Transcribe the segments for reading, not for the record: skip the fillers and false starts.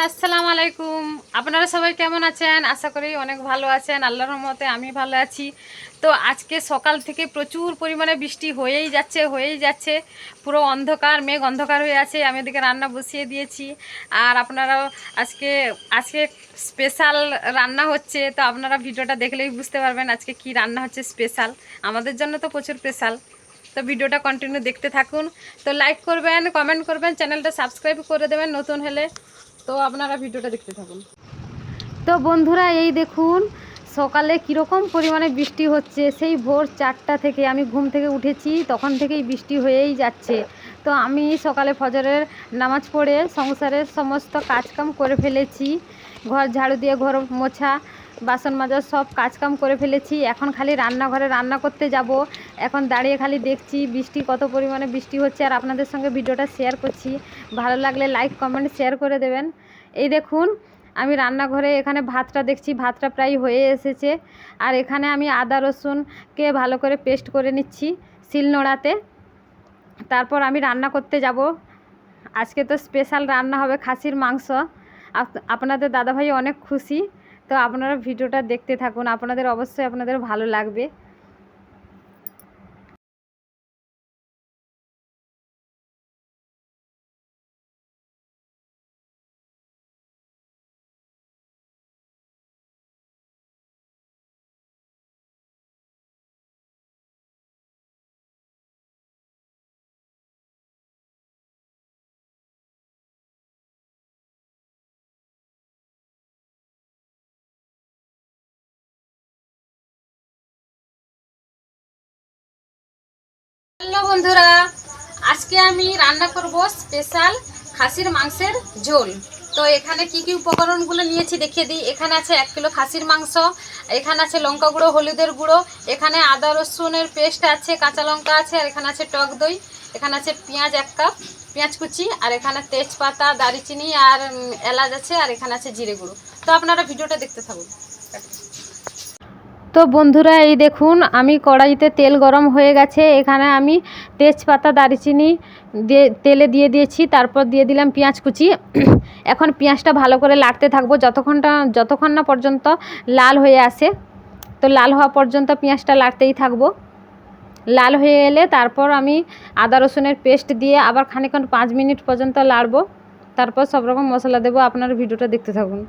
আসসালামু আলাইকুম। আপনারা সবাই কেমন আছেন? আশা করি অনেক ভালো আছেন। আল্লাহর রহমতে আমি ভালো আছি। তো আজকে সকাল থেকে প্রচুর পরিমাণে বৃষ্টি হয়েই যাচ্ছে। পুরো অন্ধকার, মেঘ অন্ধকার হয়ে আছে। আমি এদিকে রান্না বসিয়ে দিয়েছি। আর আপনারাও আজকে আজকে স্পেশাল রান্না হচ্ছে। তো আপনারা ভিডিওটা দেখলেই বুঝতে পারবেন আজকে কি রান্না হচ্ছে স্পেশাল। আমাদের জন্য তো প্রচুর স্পেশাল। তো ভিডিওটা কন্টিনিউ দেখতে থাকুন। তো লাইক করবেন, কমেন্ট করবেন, চ্যানেলটা সাবস্ক্রাইব করে দেবেন নতুন হলে। তো আপনারা ভিডিওটা দেখতে থাকুন। তো বন্ধুরা, এই দেখুন সকালে কীরকম পরিমাণে বৃষ্টি হচ্ছে। সেই ভোর 4টা থেকে আমি ঘুম থেকে উঠেছি, তখন থেকেই বৃষ্টি হয়েই যাচ্ছে। তো আমি সকালে ফজরের নামাজ পড়ে সংসারের সমস্ত কাজকাম করে ফেলেছি। ঘর ঝাড়ু দিয়ে, ঘর মোছা, বাসন মাজা সব কাজকাম করে ফেলেছি। এখন খালি রান্নাঘরে রান্না করতে যাব। এখন দাঁড়িয়ে খালি দেখছি বৃষ্টি, কত পরিমাণে বৃষ্টি হচ্ছে, আর আপনাদের সঙ্গে ভিডিওটা শেয়ার করছি। ভালো লাগলে লাইক কমেন্ট শেয়ার করে দেবেন। এই দেখুন আমি রান্নাঘরে এখানে ভাতটা দেখছি, ভাতটা প্রায় হয়ে এসেছে। আর এখানে আমি আদা রসুনকে ভালো করে পেস্ট করে নিচ্ছি শিলনোড়াতে। তারপর আমি রান্না করতে যাব। আজকে তো স্পেশাল রান্না হবে খাসির মাংস। আপনাদের দাদাভাই অনেক খুশি। তো আপনারা ভিডিওটা দেখতে থাকুন, অবশ্যই আপনাদের ভালো লাগবে। হ্যালো বন্ধুরা, আজকে আমি রান্না করব স্পেশাল খাসির মাংসের ঝোল। তো এখানে কি কি উপকরণগুলো নিয়েছি দেখিয়ে দিই। এখানে আছে 1 কিলো খাসির মাংস, এখানে আছে লঙ্কা গুঁড়ো, হলুদের গুঁড়ো, এখানে আদা রসুনের পেস্ট আছে, কাঁচা লঙ্কা আছে, আর এখানে আছে টক দই, এখানে আছে পেঁয়াজ 1 কাপ, পেঁয়াজ কুচি, আর এখানে তেজপাতা, দারচিনি আর এলাচ আছে, আর এখানে আছে জিরে গুঁড়ো। তো আপনারা ভিডিওটা দেখতে থাকুন। তো বন্ধুরা, এই দেখুন আমি কড়াইতে তেল গরম হয়ে গেছে। এখানে আমি তেজপাতা, দারচিনি দিয়ে তেলে দিয়ে দিয়েছি। তারপর দিয়ে দিলাম পেঁয়াজ কুচি। এখন পেঁয়াজটা ভালো করে লাড়তে থাকবো যতক্ষণ না পর্যন্ত লাল হয়ে আসে। তো লাল হওয়া পর্যন্ত পেঁয়াজটা লাড়তেই থাকবো। লাল হয়ে এলে তারপর আমি আদা রসুনের পেস্ট দিয়ে আবার খানিকক্ষণ 5 মিনিট পর্যন্ত লাড়বো। তারপর সব রকম মশলা দেবো। আপনারা ভিডিওটা দেখতে থাকুন।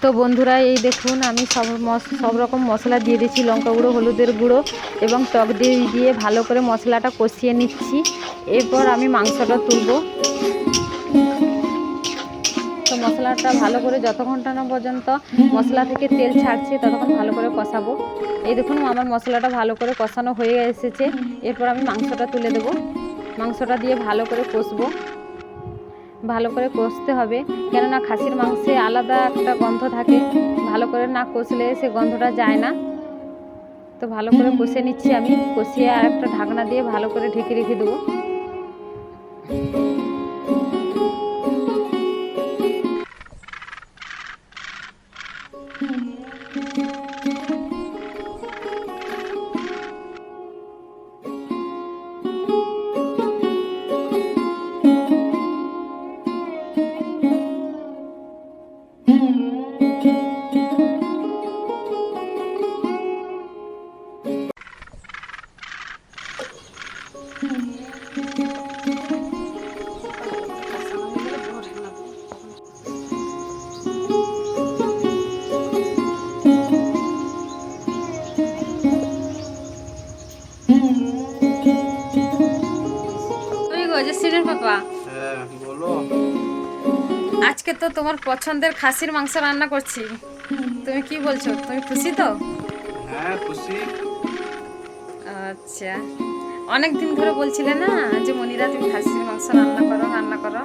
তো বন্ধুরা, এই দেখুন আমি সব রকম মশলা দিয়ে দিচ্ছি, লঙ্কা গুঁড়ো, হলুদের গুঁড়ো এবং টক দিয়ে ভালো করে মশলাটা কষিয়ে নিচ্ছি। এরপর আমি মাংসটা তুলব। তো মশলাটা ভালো করে যতক্ষণ না পর্যন্ত মশলা থেকে তেল ছাড়ছে ততক্ষণ ভালো করে কষাবো। এই দেখুন আমার মশলাটা ভালো করে কষানো হয়ে এসেছে। এরপর আমি মাংসটা তুলে দেব। মাংসটা দিয়ে ভালো করে কষবো। ভালো করে কষতে হবে, কেননা খাসির মাংসে আলাদা একটা গন্ধ থাকে। ভালো করে না কষলে সে গন্ধটা যায় না। তো ভালো করে কষে নিচ্ছি আমি। কষিয়ে আর একটা ঢাকনা দিয়ে ভালো করে ঢেকে রেখে দেবো। পাপা, বলো। আজকে তো তোমার পছন্দের খাসির মাংস রান্না করছি। তুমি কি বলছো? তুমি খুশি তো? হ্যাঁ, খুশি। আচ্ছা, অনেক দিন ধরে বলছিলে না যে মনিরা তুমি খাসির মাংস রান্না করো রান্না করো।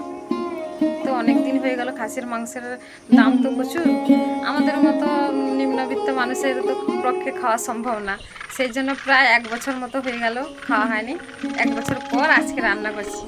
তো অনেক দিন হয়ে গেল, খাসির মাংসের দাম তো প্রচুর, আমাদের মতো নিম্নবিত্ত মানুষের তো পক্ষে খাওয়া সম্ভব না। সেই জন্য প্রায় 1 বছর মতো হয়ে গেল খাওয়া হয়নি। 1 বছর পর আজকে রান্না করছি।